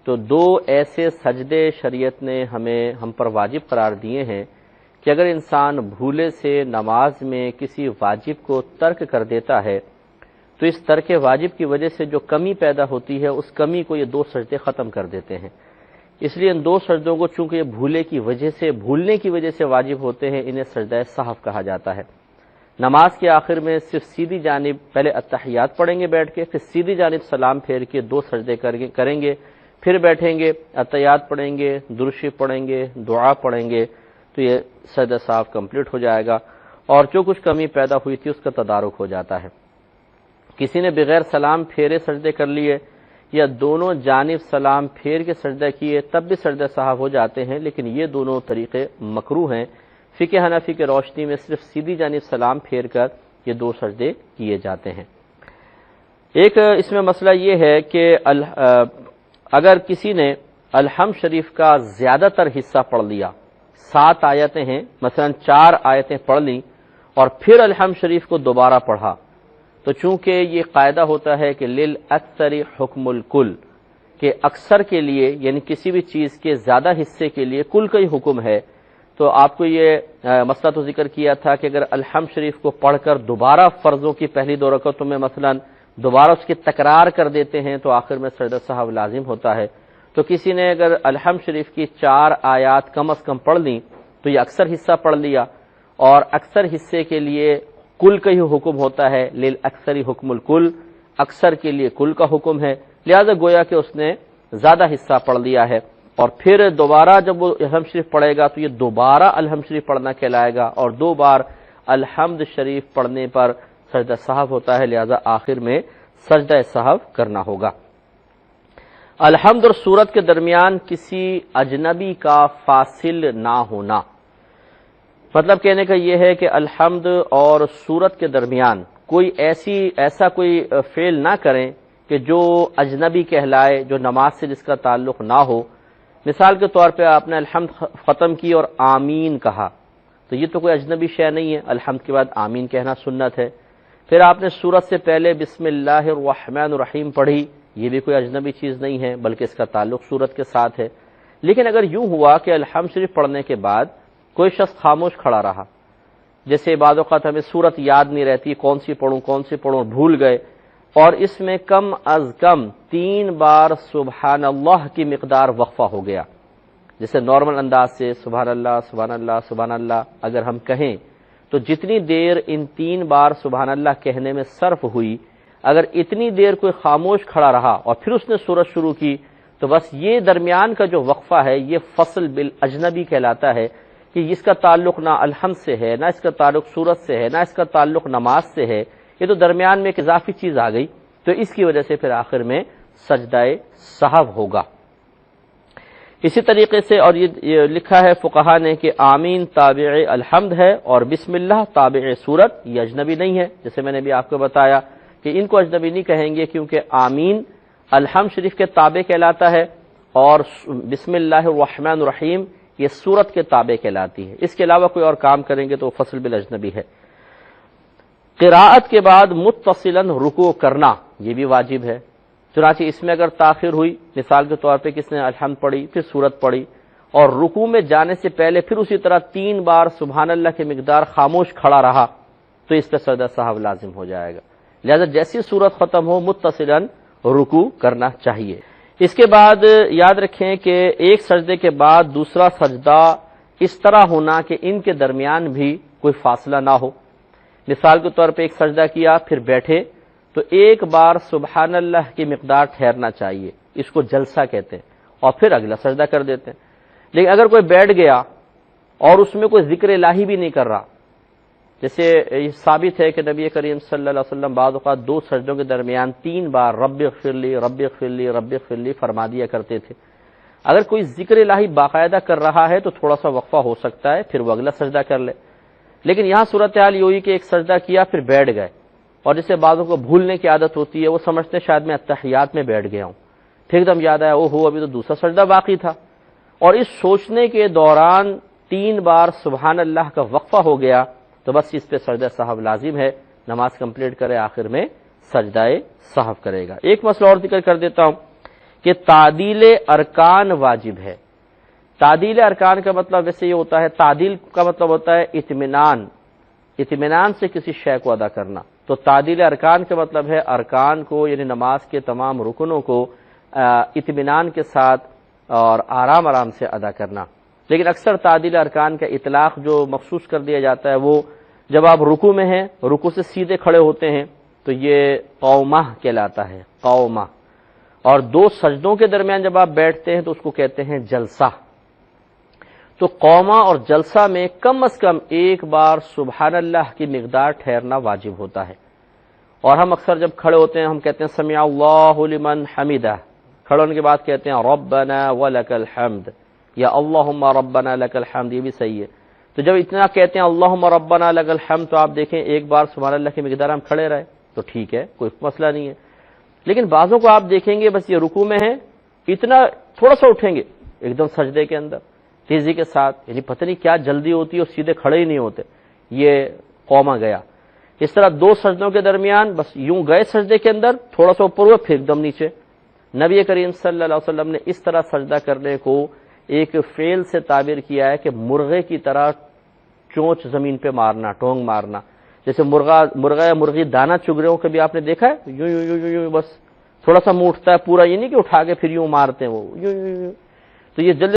تو دو ایسے سجدے شریعت نے ہم پر واجب قرار دیے ہیں کہ اگر انسان بھولے سے نماز میں کسی واجب کو ترک کر دیتا ہے تو اس ترک واجب کی وجہ سے جو کمی پیدا ہوتی ہے اس کمی کو یہ دو سجدے ختم کر دیتے ہیں۔ اس لیے ان دو سجدوں کو چونکہ یہ بھولنے کی وجہ سے واجب ہوتے ہیں، انہیں سجدہ سہو کہا جاتا ہے۔ نماز کے آخر میں صرف سیدھی جانب پہلے اتحیات پڑھیں گے بیٹھ کے، پھر سیدھی جانب سلام پھیر کے دو سجدے کریں گے، پھر بیٹھیں گے، اتحیات پڑھیں گے، درود شریف پڑھیں گے، دعا پڑھیں گے، تو یہ سجدہ سہو کمپلیٹ ہو جائے گا اور جو کچھ کمی پیدا ہوئی تھی اس کا تدارک ہو جاتا ہے۔ کسی نے بغیر سلام پھیرے سجدے کر لیے یا دونوں جانب سلام پھیر کے سجدہ کیے تب بھی سجدہ سہو ہو جاتے ہیں، لیکن یہ دونوں طریقے مکروہ ہیں۔ فقہ حنفی کے روشنی میں صرف سیدھی جانب سلام پھیر کر یہ دو سجدے کیے جاتے ہیں۔ ایک اس میں مسئلہ یہ ہے کہ اگر کسی نے الحمد شریف کا زیادہ تر حصہ پڑھ لیا، 7 آیتیں ہیں، مثلا 4 آیتیں پڑھ لیں اور پھر الحمد شریف کو دوبارہ پڑھا، تو چونکہ یہ قاعدہ ہوتا ہے کہ للاکثر حکم الکل، کہ اکثر کے لیے یعنی کسی بھی چیز کے زیادہ حصے کے لیے کل کا ہی حکم ہے، تو آپ کو یہ مسئلہ تو ذکر کیا تھا کہ اگر الحمد شریف کو پڑھ کر دوبارہ فرضوں کی پہلی 2 رکعتوں میں مثلا دوبارہ اس کی تکرار کر دیتے ہیں تو آخر میں سجدہ سہو لازم ہوتا ہے۔ تو کسی نے اگر الحمد شریف کی 4 آیات کم از کم پڑھ لیں تو یہ اکثر حصہ پڑھ لیا، اور اکثر حصے کے لیے کل کا ہی حکم ہوتا ہے، للاکثر حکم الکل، اکثر کے لیے کل کا حکم ہے، لہذا گویا کہ اس نے زیادہ حصہ پڑھ لیا ہے، اور پھر دوبارہ جب وہ الحمد شریف پڑھے گا تو یہ دوبارہ الحمد شریف پڑھنا کہلائے گا، اور 2 بار الحمد شریف پڑھنے پر سجدہ سہو ہوتا ہے، لہذا آخر میں سجدہ سہو کرنا ہوگا۔ الحمد اور سورت کے درمیان کسی اجنبی کا فاصل نہ ہونا، مطلب کہنے کا یہ ہے کہ الحمد اور سورت کے درمیان کوئی ایسا کوئی فعل نہ کریں کہ جو اجنبی کہلائے، جو نماز سے جس کا تعلق نہ ہو۔ مثال کے طور پہ آپ نے الحمد ختم کی اور آمین کہا، تو یہ تو کوئی اجنبی شے نہیں ہے، الحمد کے بعد آمین کہنا سنت ہے۔ پھر آپ نے سورت سے پہلے بسم اللہ الرحمن الرحیم پڑھی، یہ بھی کوئی اجنبی چیز نہیں ہے بلکہ اس کا تعلق سورت کے ساتھ ہے۔ لیکن اگر یوں ہوا کہ الحمد شریف پڑھنے کے بعد کوئی شخص خاموش کھڑا رہا، جیسے بعض اوقات ہمیں سورت یاد نہیں رہتی، کون سی پڑھوں بھول گئے، اور اس میں کم از کم 3 بار سبحان اللہ کی مقدار وقفہ ہو گیا، جیسے نارمل انداز سے سبحان اللہ سبحان اللہ سبحان اللہ اگر ہم کہیں تو جتنی دیر ان 3 بار سبحان اللہ کہنے میں صرف ہوئی، اگر اتنی دیر کوئی خاموش کھڑا رہا اور پھر اس نے سورت شروع کی تو بس یہ درمیان کا جو وقفہ ہے یہ فصل بالاجنبی کہلاتا ہے، کہ اس کا تعلق نہ الحمد سے ہے، نہ اس کا تعلق سورت سے ہے، نہ اس کا تعلق نماز سے ہے، یہ تو درمیان میں ایک اضافی چیز آ گئی، تو اس کی وجہ سے پھر آخر میں سجدہ سہو ہوگا۔ اسی طریقے سے اور یہ لکھا ہے فقہا نے کہ آمین تابع الحمد ہے اور بسم اللہ تابع سورت، یہ اجنبی نہیں ہے، جیسے میں نے بھی آپ کو بتایا کہ ان کو اجنبی نہیں کہیں گے کیونکہ آمین الحمد شریف کے تابع کہلاتا ہے اور بسم اللہ الرحمن الرحیم یہ سورت کے تابع کہلاتی ہے، اس کے علاوہ کوئی اور کام کریں گے تو فصل بالاجنبی ہے۔ قراءت کے بعد متصلاً رکوع کرنا یہ بھی واجب ہے، چنانچہ اس میں اگر تاخیر ہوئی، مثال کے طور پہ کس نے الحمد پڑھی پھر سورت پڑھی اور رکوع میں جانے سے پہلے پھر اسی طرح 3 بار سبحان اللہ کی مقدار خاموش کھڑا رہا تو اس پہ سجدہ سہو لازم ہو جائے گا، لہذا جیسی سورت ختم ہو متصلاً رکوع کرنا چاہیے۔ اس کے بعد یاد رکھیں کہ ایک سجدے کے بعد دوسرا سجدہ اس طرح ہونا کہ ان کے درمیان بھی کوئی فاصلہ نہ ہو۔ مثال کے طور پہ ایک سجدہ کیا پھر بیٹھے تو 1 بار سبحان اللہ کی مقدار ٹھہرنا چاہیے، اس کو جلسہ کہتے ہیں، اور پھر اگلا سجدہ کر دیتے ہیں۔ لیکن اگر کوئی بیٹھ گیا اور اس میں کوئی ذکر الہی بھی نہیں کر رہا، جیسے یہ ثابت ہے کہ نبی کریم صلی اللہ علیہ وسلم بعض اوقات 2 سجدوں کے درمیان 3 بار رب اغفر لی رب اغفر لی رب اغفر لی فرما دیا کرتے تھے۔ اگر کوئی ذکر الہی باقاعدہ کر رہا ہے تو تھوڑا سا وقفہ ہو سکتا ہے، پھر وہ اگلا سجدہ کر لے، لیکن یہاں صورتحال یہ ہوئی کہ ایک سجدہ کیا پھر بیٹھ گئے، اور جسے بعضوں کو بھولنے کی عادت ہوتی ہے، وہ سمجھتے شاید میں اتحیات میں بیٹھ گیا ہوں، پھر ایک دم یاد آیا او ہو ابھی تو دوسرا سجدہ باقی تھا، اور اس سوچنے کے دوران 3 بار سبحان اللہ کا وقفہ ہو گیا تو بس اس پہ سجدہ سہو لازم ہے، نماز کمپلیٹ کرے آخر میں سجدہ سہو کرے گا۔ ایک مسئلہ اور ذکر کر دیتا ہوں کہ کہ تعدیل ارکان واجب ہے۔ تعدیل ارکان کا مطلب ویسے یہ ہوتا ہے، تعدیل کا مطلب ہوتا ہے اطمینان سے کسی شے کو ادا کرنا۔ تو تعدیل ارکان کا مطلب ہے ارکان کو، یعنی نماز کے تمام رکنوں کو اطمینان کے ساتھ اور آرام سے ادا کرنا۔ لیکن اکثر تعدیل ارکان کا اطلاق جو مخصوص کر دیا جاتا ہے وہ جب آپ رکوع میں ہیں، رکوع سے سیدھے کھڑے ہوتے ہیں تو یہ قومہ کہلاتا ہے، قومہ۔ اور دو سجدوں کے درمیان جب آپ بیٹھتے ہیں تو اس کو کہتے ہیں جلسہ۔ تو قومہ اور جلسہ میں کم از کم ایک بار سبحان اللہ کی مقدار ٹھہرنا واجب ہوتا ہے۔ اور ہم اکثر جب کھڑے ہوتے ہیں ہم کہتے ہیں سمع اللہ لمن حمدہ، کھڑے ہونے کے بعد کہتے ہیں ربنا ولک الحمد یا اللہم ربنا لک الحمد، یہ بھی صحیح ہے۔ تو جب اتنا کہتے ہیں اللہم ربنا لک الحمد تو آپ دیکھیں ایک بار سبحان اللہ کی مقدار ہم کھڑے رہے تو ٹھیک ہے، کوئی مسئلہ نہیں ہے۔ لیکن بعضوں کو آپ دیکھیں گے بس یہ رکوع میں ہیں، اتنا تھوڑا سا اٹھیں گے ایک دم سجدے کے اندر تیزی کے ساتھ، یعنی پتہ نہیں کیا جلدی ہوتی ہے اور سیدھے کھڑے ہی نہیں ہوتے، یہ قومہ گیا۔ اس طرح دو سجدوں کے درمیان بس یوں گئے سجدے کے اندر، تھوڑا سا اوپر ہوئے پھر ایک دم نیچے۔ نبی کریم صلی اللہ علیہ وسلم نے اس طرح سجدہ کرنے کو ایک فعل سے تعبیر کیا ہے کہ مرغے کی طرح چونچ زمین پہ مارنا، ٹونگ مارنا، جیسے مرغا یا مرغی دانہ چگ رہے ہو، کبھی آپ نے دیکھا ہے یوں یوں یوں یوں بس تھوڑا سا منہ اٹھتا ہے، پورا یہ نہیں کہ اٹھا کے پھر یوں مارتے ہیں وہ یوں یوں یوں۔ تو یہ جلدی